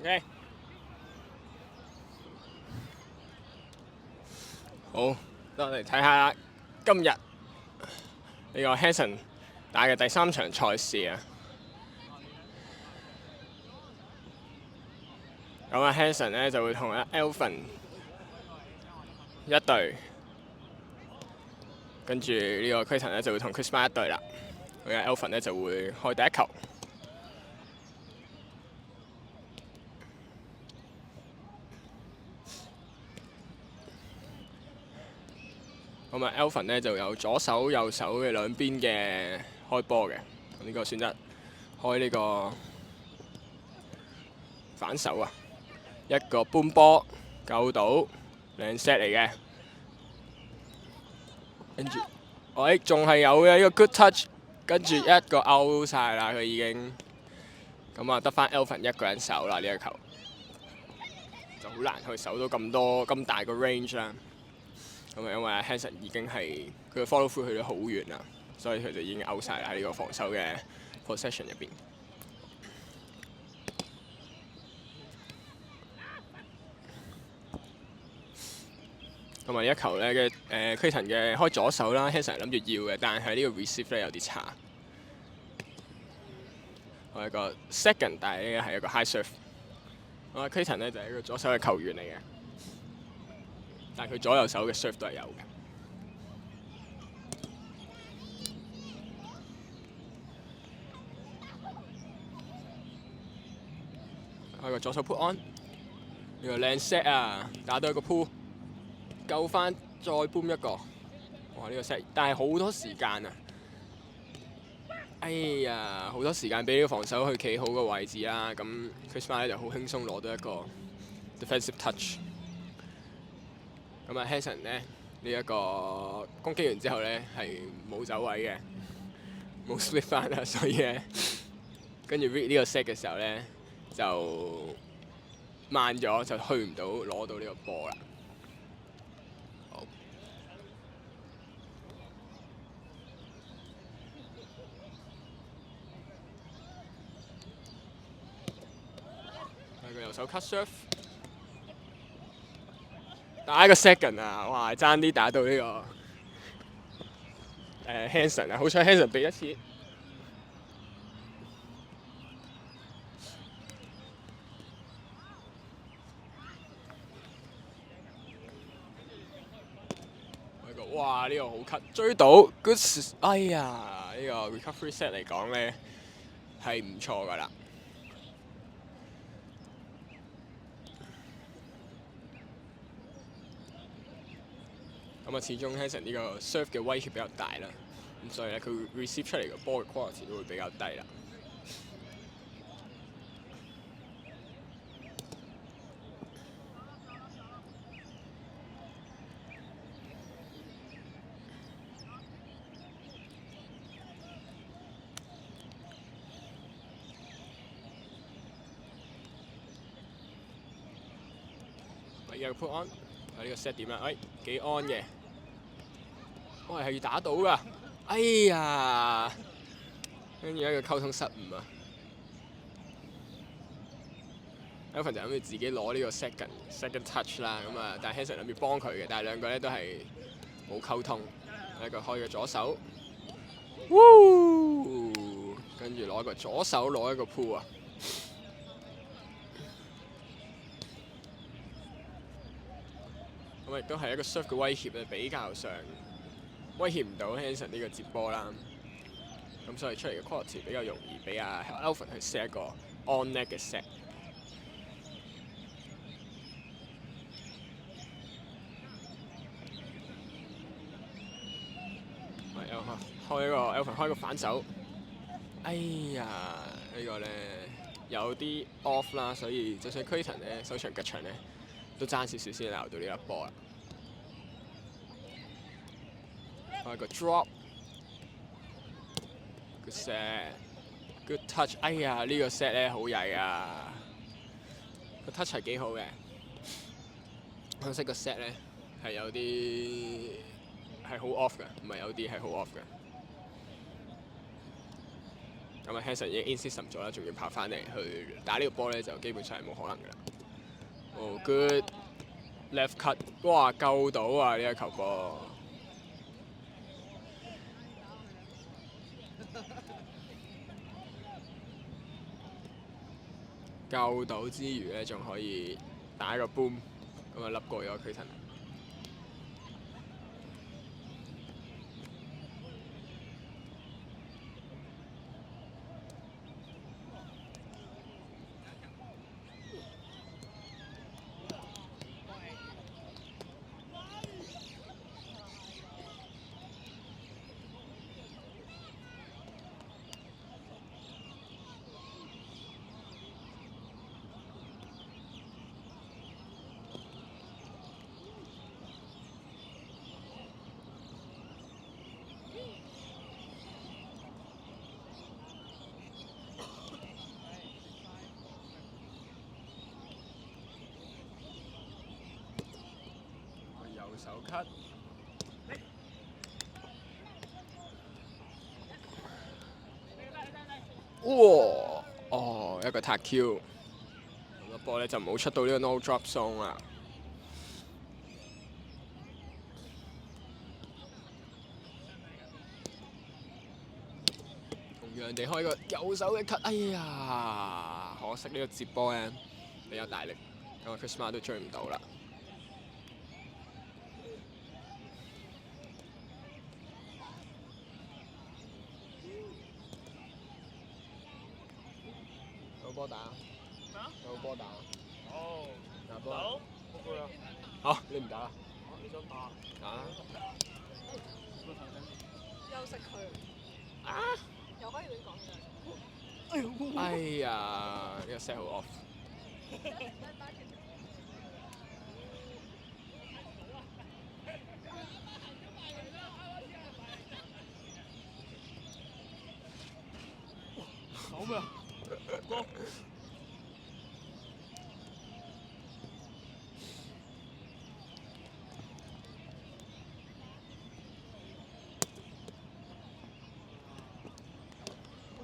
OK， 好，我哋睇下今日呢個 Hanson 打嘅第3場賽事啊。咁啊 Hanson 咧就會同阿 Alvin 一隊，跟住呢個 Clayton 咧就會同 Chris Martin 一隊啦。佢嘅 Alvin 咧就會開第一球。咁啊 Alvin 咧就有左手右手嘅兩邊嘅開波嘅，呢個選擇開呢個反手啊，一個搬波救到靚 set 嚟嘅，跟住喂仲係有嘅呢個 good touch， 跟住一個 out 晒啦佢已經，咁啊得翻 Alvin 一個人守啦呢一球，就好難去守到咁大個 range 啦。咁啊，因為 Hanson 已經係佢嘅 follow through 去到好遠啦，所以佢就已經 out 晒啦喺呢個防守嘅 possession 入邊。同埋呢一球咧嘅Clayton 嘅開左手啦 ，Hanson 諗住要嘅，但係呢個 receive 咧有啲差。我係個 second， 但係呢個係一個 high serve。我 Clayton 咧就係一個左手嘅球員嚟嘅，但係佢左右手嘅 serve 都係有嘅。開個左手 put on， 呢個靚 set 啊，打到一個 pull， 救翻再 boom 一個，哇！呢個 set， 但係好多時間啊！哎呀，好多時間俾呢個防守去企好個位置啦，咁 Chris Martin 就好輕鬆攞到一個 defensive touch。咁啊 Hanson 咧呢一個攻擊完之後咧係冇走位嘅，冇 split 翻啦，所以咧跟住 read 呢個 set 嘅時候咧就慢咗，就去唔到攞到呢個波啦。好，係個右手 cut serve， 打一個 second 啊！哇，爭啲打到呢個Hanson 啊，好彩 Hanson 俾一次。哇！呢個好 cut 追到 good， 哎呀！呢個 recovery set 嚟講咧係唔錯㗎啦。咁啊，始終 Hanson 呢個 serve 嘅威脅比較大啦，咁所以咧佢 receive 出嚟嘅波嘅 quality 都會比較低啦。而家 put on， 呢個 set 點啊？哎，幾 on 嘅，喂係要打到㗎！哎呀，跟住一個溝通失誤啊 ！Alvin 就諗住自己攞呢個 second touch 啦，咁啊，但係 Hanson 諗住幫佢嘅，但係兩個咧都係冇溝通。一個開嘅左手，跟住攞個左手攞一個 pull 啊！咁亦都係一個 serve 嘅威脅咧，比較上威脅唔到 Hanson 呢個接波啦。咁所以出嚟嘅 quality 比較容易俾阿 Alvin 去 set 一個 on net 嘅 set。開一個 Alvin 開個反手，哎呀！呢個咧有啲 off 啦，所以就算 Clayton 咧手長吉長咧，都爭少少先撈到呢一波啦。開個 drop，good set，good touch。哎呀，呢個 set 咧好曳啊！個 touch 係幾好嘅，可惜個 set 咧係有啲係好 off 嘅，唔係有啲係好 off 嘅。咁啊 Hanson 已經 in system 咗啦，仲要跑翻嚟去打呢個波咧，就基本上係冇可能㗎啦。哦 good left cut， 哇救到啊！呢一球波。救到之餘咧，仲可以打一個 boom， 咁啊笠過咗佢騰。手 cut， 哇！哦，一個 tag Q， 咁個波咧就冇出到呢個 no drop zone 啦。同樣地開個右手嘅 cut， 哎呀，可惜呢個接波咧比較大力，咁啊 Chris Smart 都追唔到啦。有波打？有波打？哦，打波。好，你唔打啦？你想打？打啦。休息佢。啊！又可以亂講嘅。哎呀，呢個 set 好 off。好咩？哥。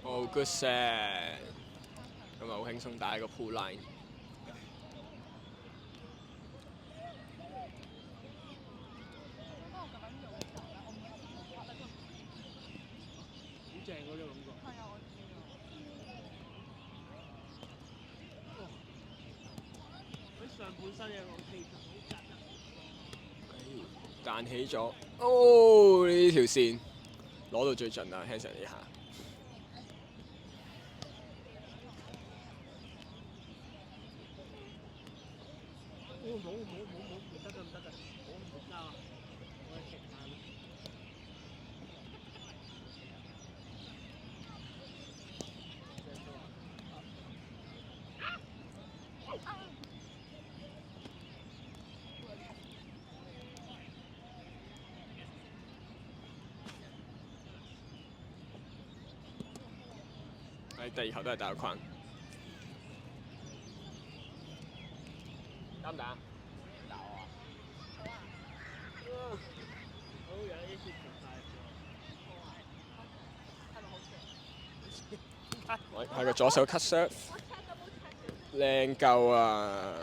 Oh good set， 咁啊好輕鬆打一個 pull line。好正嗰種感覺。係啊，我知啊。佢上半身有個氣質好彈起咗，哦呢條線攞到最盡啦 Hanson 呢下。冇，唔得㗎，唔交啊！我係極限。第二球都係打個框。打唔打？打我啊！好有啲接唔晒。係個左手 cut serve， 靚夠啊！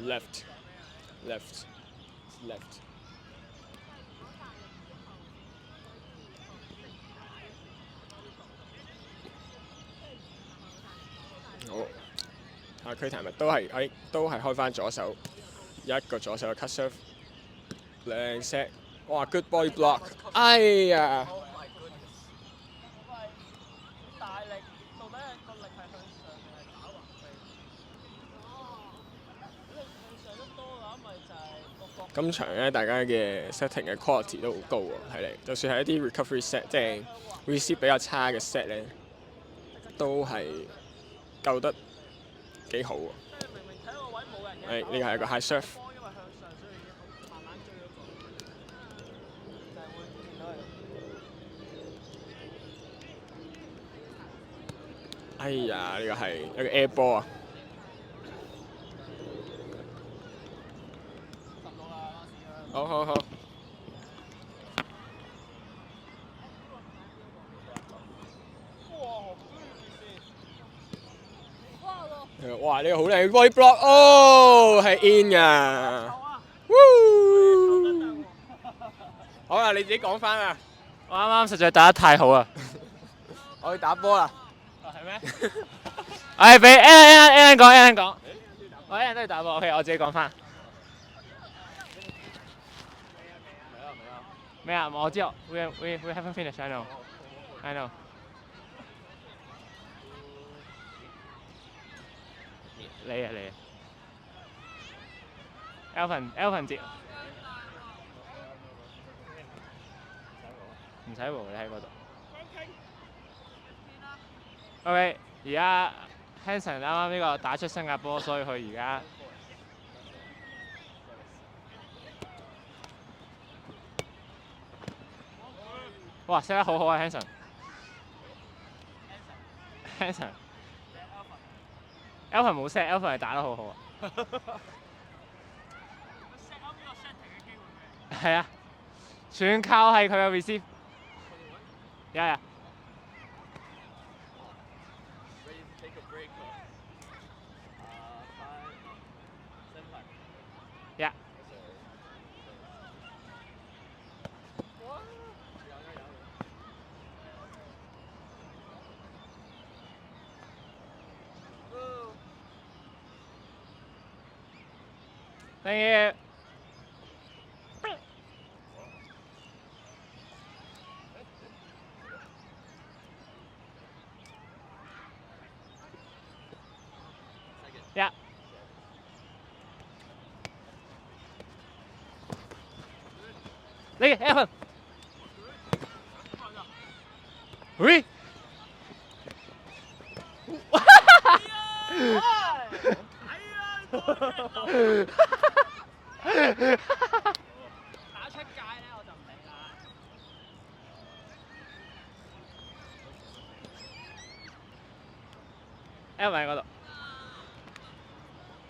left left left。好，阿區譚日都係開翻左手，一個左手嘅 cut serve， 靚 set， 哇 good body block， 哎呀！大力，到底係個力係向上定係打橫飛？如果你向上得多嘅話，咪就係個角。今場咧，大家嘅 setting 嘅 quality 都好高喎，睇嚟。就算係一啲 recovery set， 即係 receive 比較差嘅 set 咧，都係救得幾好喎。即係明明睇個位冇人嘅。呢個係一個 high serve。因為向上，所以已經慢慢追咗過。就係會見到佢。哎呀，呢個係一個 air ball 啊！好好好。哇！呢個好靚 volley block，哦，係 in 㗎。好啦，你自己講翻啊！我啱啱實在打得太好啊！我去打波啦。係咩？唉，俾 Alan 講，Alan 講。我 Alan 都要打波，OK，我自己講翻。咩啊？我知道，we haven't finished. I know. 你啊。Alvin 接。唔使喎，你喺嗰度。OK， 而家 Hanson 啱啱呢個打出新加坡，所以佢而家哇 set 得好好啊 Hanson。Alvin 冇 set，Alvin 係打得好好啊。係啊，全靠係佢嘅 receive。呀。呀。Thank you。呀。你 Alvin。喂。打出界咧我就唔理啦。Alvin 喺嗰度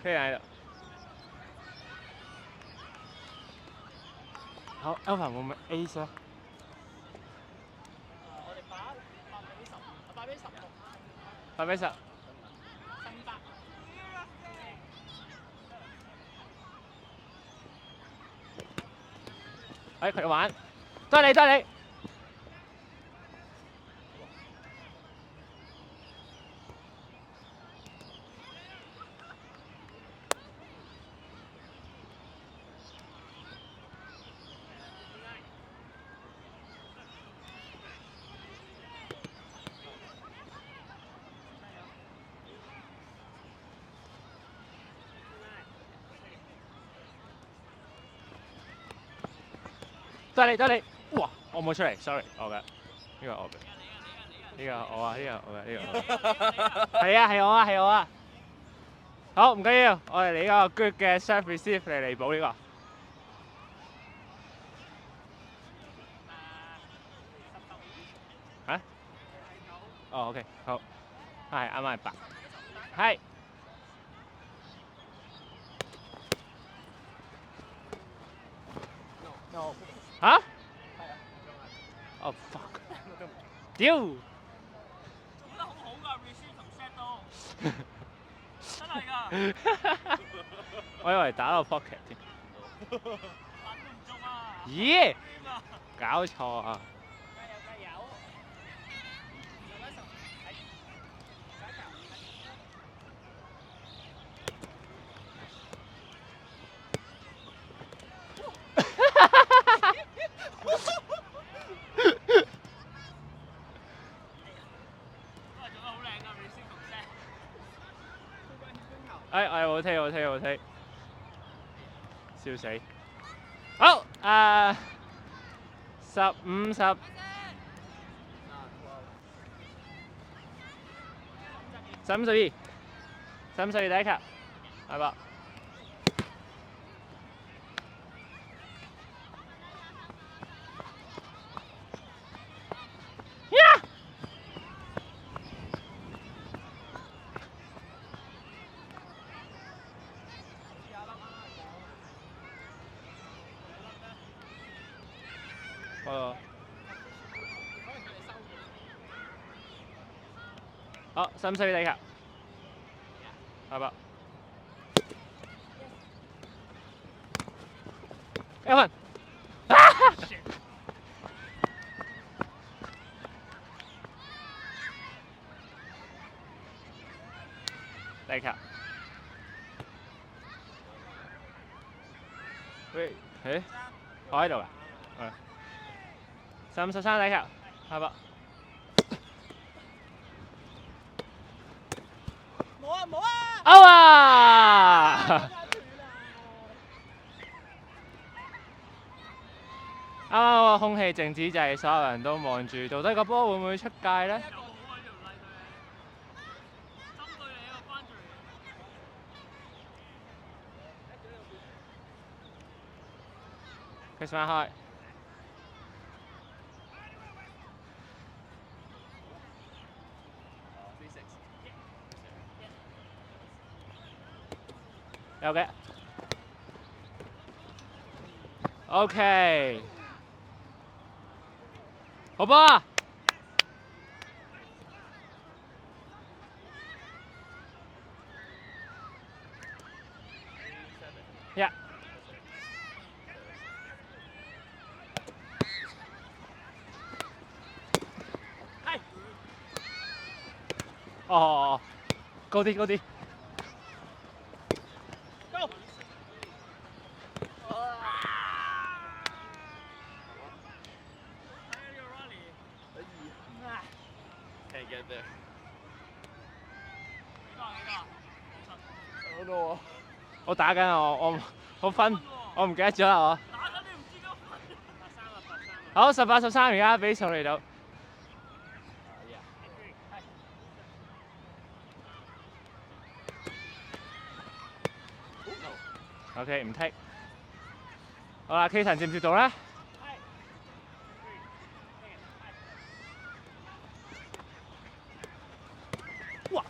，Clear喺度。好 ，Alvin 會唔會 ace 咧？我哋8比10，8比16。8比10。佢玩，都係你。都係你。哇！我冇出嚟 ，sorry， 我嘅，呢個我嘅，呢個我啊，呢個我嘅，呢個。係啊，係我啊。好，唔緊要，我哋嚟呢個 good 嘅 serve receive 嚟彌補呢個。嚇？哦，OK，好，係啱啱係8。係。嚇？哦 fuck！屌！做得好好㗎 receive 同 set 都。真係㗎。我以為打到 pocket 添。揾都唔中啊！咦？搞錯啊！加油！我睇，笑死！好15、10。15、12，第一球，係吧？好，15、12第一球。係吧？Evan，嚟球。喂，誒，我喺度㗎。33嚟球，係吧？冇啊冇啊！ out 啊！啱啱個空氣靜止就係所有人都望住，到底個波會唔會出界咧？佢想開。有嘅。OK。好波啊！Yeah。哦，高啲高啲。Can't get there. 我打緊啊！我分，我唔記得咗啦我。好，18、13而家比數嚟到。OK 唔剔。好啦，K 神接唔接到咧？哇！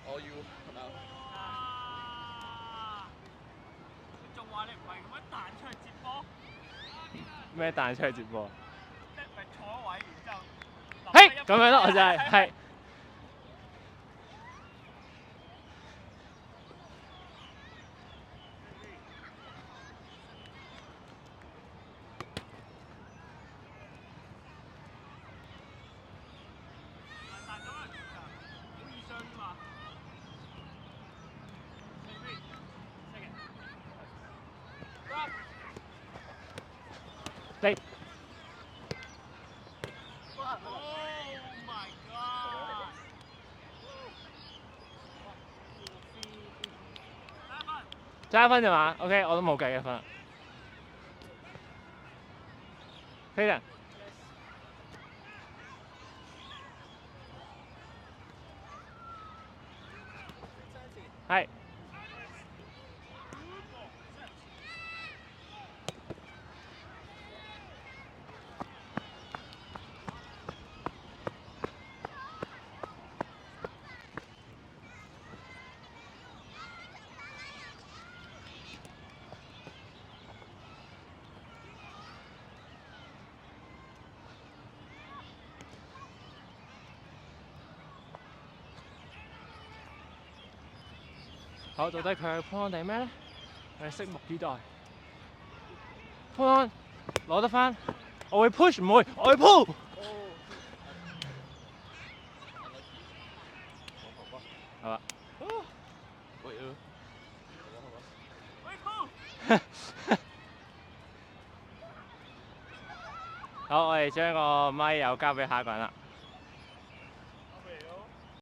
我要你仲話你唔係咁樣彈出去接波？咩彈出去接波？即係咪坐位，然之後？嘿，咁樣咯，我就係。你。爭1分咋嘛 ？OK， 我都冇計1分。非常。係。好，到底佢係 pull on 定咩咧？我哋拭目以待。pull on 攞得翻，我會 push 唔會，我會 pull。係嘛？好，我哋將個咪又交俾下一個人啦。